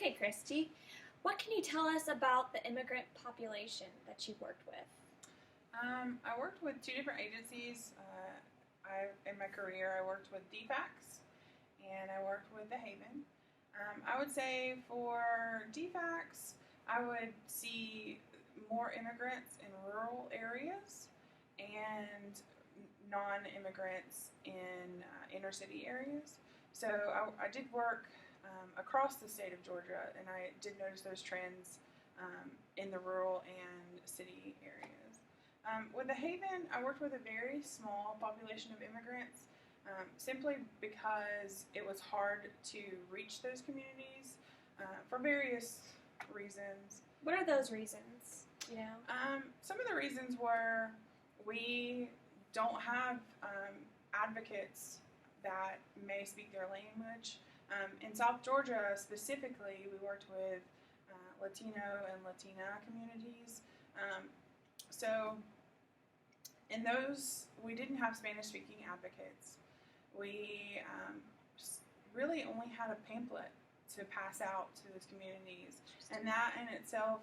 Hey, Christy. What can you tell us about the immigrant population that you've worked with? I worked with two different agencies. In my career, I worked with DFACS and I worked with The Haven. I would say for DFACS, I would see more immigrants in rural areas and non-immigrants in inner city areas. So I did work across the state of Georgia, and I did notice those trends in the rural and city areas. With The Haven, I worked with a very small population of immigrants simply because it was hard to reach those communities for various reasons. What are those reasons? Some of the reasons were we don't have advocates that may speak their language. In South Georgia specifically, we worked with Latino and Latina communities. So in those, we didn't have Spanish-speaking advocates. We really only had a pamphlet to pass out to those communities, and that in itself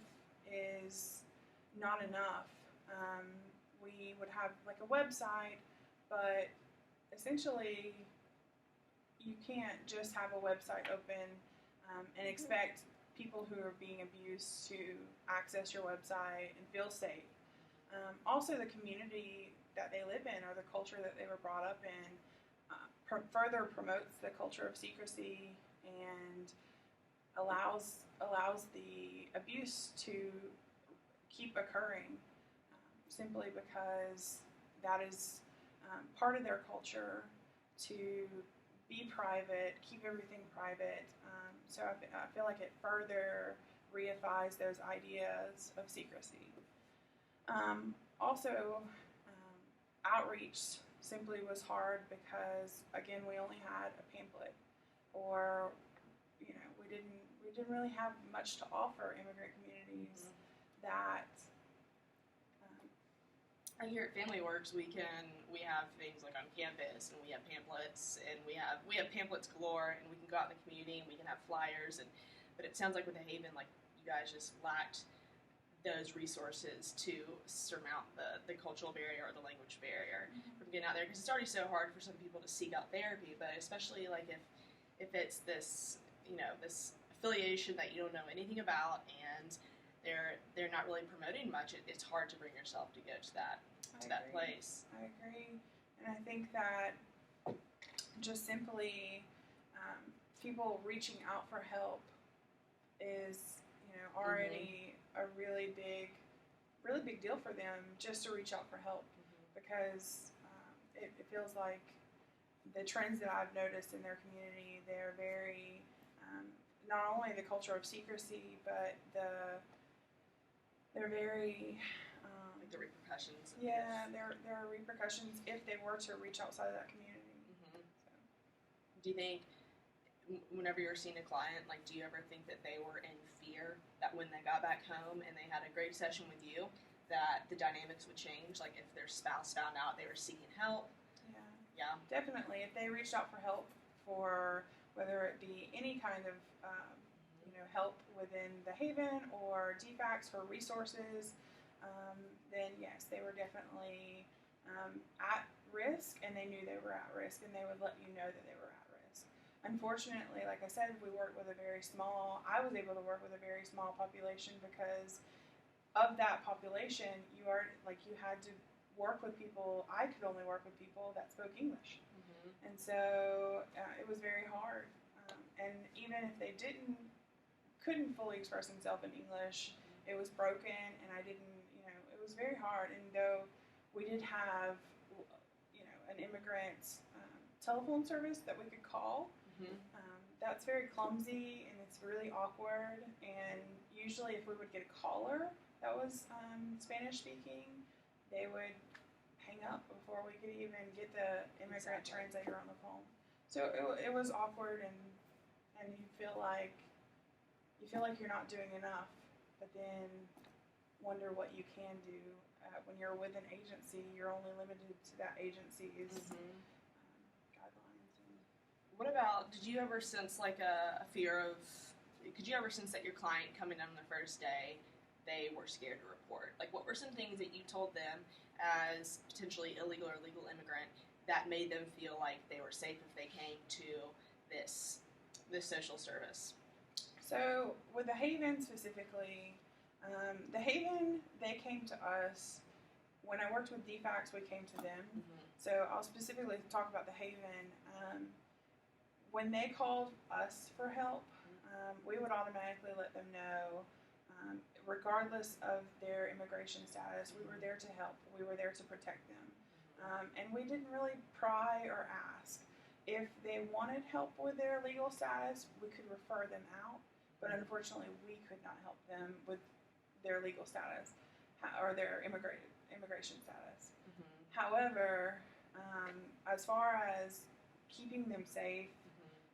is not enough. We would have like a website, but essentially you can't just have a website open and expect people who are being abused to access your website and feel safe. Also, the community that they live in or the culture that they were brought up in further promotes the culture of secrecy and allows the abuse to keep occurring simply because that is part of their culture to be private, keep everything private. So I feel like it further reifies those ideas of secrecy. Also, outreach simply was hard because, again, we only had a pamphlet, or we didn't really have much to offer immigrant communities that. Here at Family Works, we have things like on campus, and we have pamphlets, and we have pamphlets galore, and we can go out in the community, and we can have flyers, but it sounds like with The Haven, like you guys just lacked those resources to surmount the cultural barrier or the language barrier from getting out there, because it's already so hard for some people to seek out therapy, but especially like if it's this this affiliation that you don't know anything about and they're not really promoting much, it's hard to bring yourself to go to that place. I agree, and I think that just simply people reaching out for help is already a really big deal for them just to reach out for help, because it feels like the trends that I've noticed in their community, they're very not only the culture of secrecy, but they're very like the repercussions. Yeah, there are repercussions if they were to reach outside of that community. So. Do you think, whenever you're seeing a client, like, do you ever think that they were in fear that when they got back home and they had a great session with you, that the dynamics would change? Like, if their spouse found out they were seeking help? Yeah. Definitely. If they reached out for help, for whether it be any kind of help within The Haven or DFACS for resources, then yes, they were definitely at risk, and they knew they were at risk, and they would let you know that they were at risk. Unfortunately, like I said, I was able to work with a very small population, because of that population, you had to work with people. I could only work with people that spoke English. And so it was very hard. And even if they couldn't fully express themselves in English, it was broken, and it was very hard. And though we did have, an immigrant telephone service that we could call, that's very clumsy, and it's really awkward. And usually if we would get a caller that was Spanish speaking, they would hang up before we could even get the immigrant translator on the phone. So it was awkward, and you feel like you're not doing enough, but then wonder what you can do. When you're with an agency, you're only limited to that agency's guidelines. What about, did you ever sense like a fear of could you ever sense that your client coming in on the first day, they were scared to report? Like, what were some things that you told them as potentially illegal or legal immigrant that made them feel like they were safe if they came to this social service? So with the Haven specifically, the Haven, they came to us. When I worked with DFACS, we came to them. Mm-hmm. So I'll specifically talk about the Haven. When they called us for help, we would automatically let them know, regardless of their immigration status, we were there to help. We were there to protect them. And we didn't really pry or ask. If they wanted help with their legal status, we could refer them out. But unfortunately, we could not help them with their legal status or their immigration status. Mm-hmm. However, as far as keeping them safe,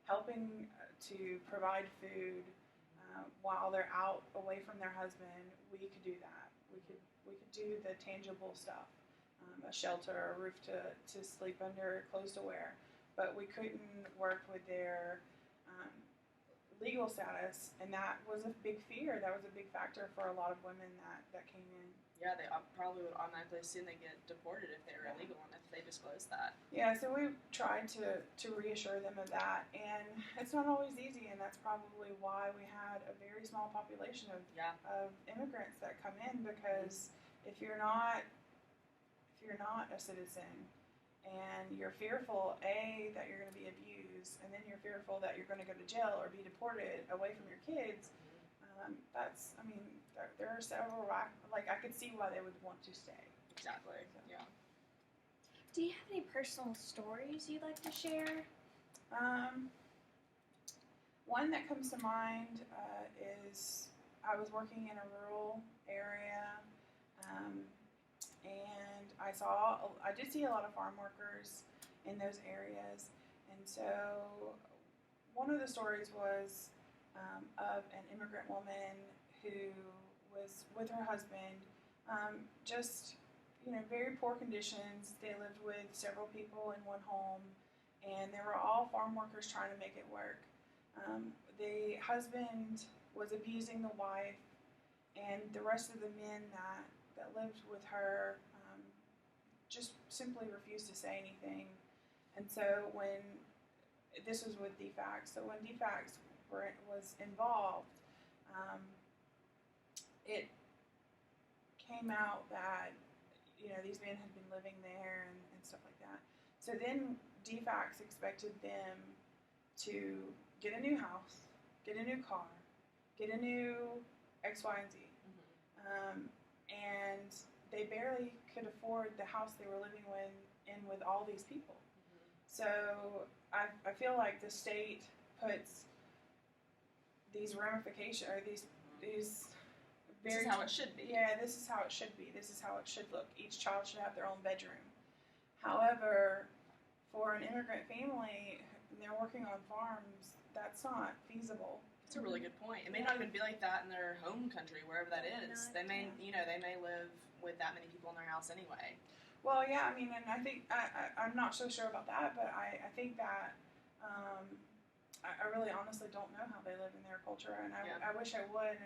helping to provide food while they're out away from their husband, we could do that. We could do the tangible stuff, a shelter, a roof to sleep under, clothes to wear. But we couldn't work with their legal status, and that was a big fear. That was a big factor for a lot of women that came in. Yeah, they probably would automatically assume they get deported if they were illegal and if they disclose that. Yeah, so we tried to reassure them of that, and it's not always easy, and that's probably why we had a very small population of immigrants that come in, because if you're not a citizen and you're fearful, A, that you're going to be abused, and then you're fearful that you're going to go to jail or be deported away from your kids, there are several, I could see why they would want to stay. Exactly, So. yeah. Do you have any personal stories you'd like to share? One that comes to mind is I was working in a rural area, and I did see a lot of farm workers in those areas, and so one of the stories was of an immigrant woman who was with her husband, very poor conditions. They lived with several people in one home, and they were all farm workers trying to make it work. The husband was abusing the wife, and the rest of the men that lived with her just simply refused to say anything. And so this was with DFACS, so when DFACS was involved, it came out that these men had been living there and stuff like that. So then DFACS expected them to get a new house, get a new car, get a new X, Y, and Z. And they barely could afford the house they were living with all these people. So I feel like the state puts these ramifications, or these this is how it should be. Yeah, this is how it should be. This is how it should look. Each child should have their own bedroom. However, for an immigrant family, and they're working on farms, that's not feasible. That's a really good point. It may not even be like that in their home country, wherever that is. They may, they may live with that many people in their house anyway. Well, yeah, and I think I'm not so sure about that, but I think that I really honestly don't know how they live in their culture, and I wish I would.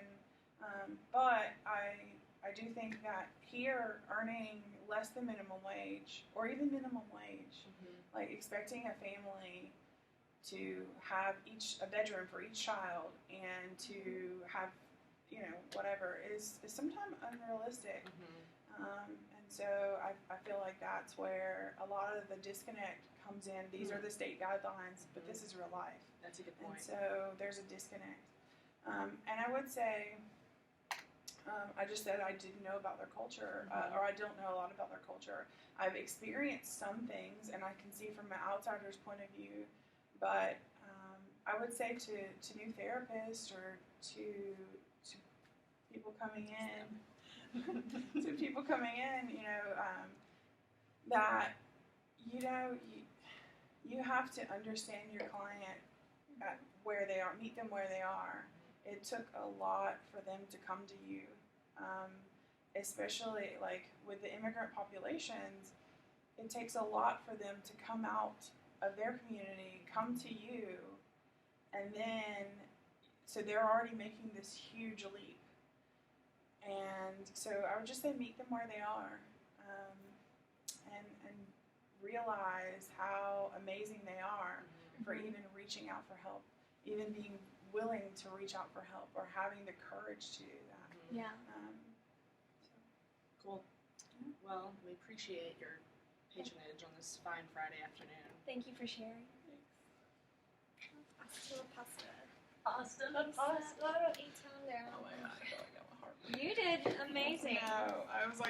But I do think that here, earning less than minimum wage, or even minimum wage, like expecting a family to have a bedroom for each child and to have, whatever, is sometimes unrealistic. And so I feel like that's where a lot of the disconnect comes in. These are the state guidelines, but this is real life. That's a good point. And so there's a disconnect. And I would say, I just said I didn't know about their culture, or I don't know a lot about their culture. I've experienced some things, and I can see from an outsider's point of view, but I would say to new therapists or to people coming in, that you have to understand your client at where they are, meet them where they are. It took a lot for them to come to you, especially like with the immigrant populations. It takes a lot for them to come out of their community, come to you, and then so they're already making this huge leap. And so I would just say meet them where they are, and realize how amazing they are for even reaching out for help, even being willing to reach out for help or having the courage to do that. Yeah. Cool. Well, we appreciate your patronage on this fine Friday afternoon. Thank you for sharing. Pasta la pasta. Pasta la Pizza, pasta. 8 down. Oh my gosh, I feel like I'm a heart. You did amazing. No, I was like.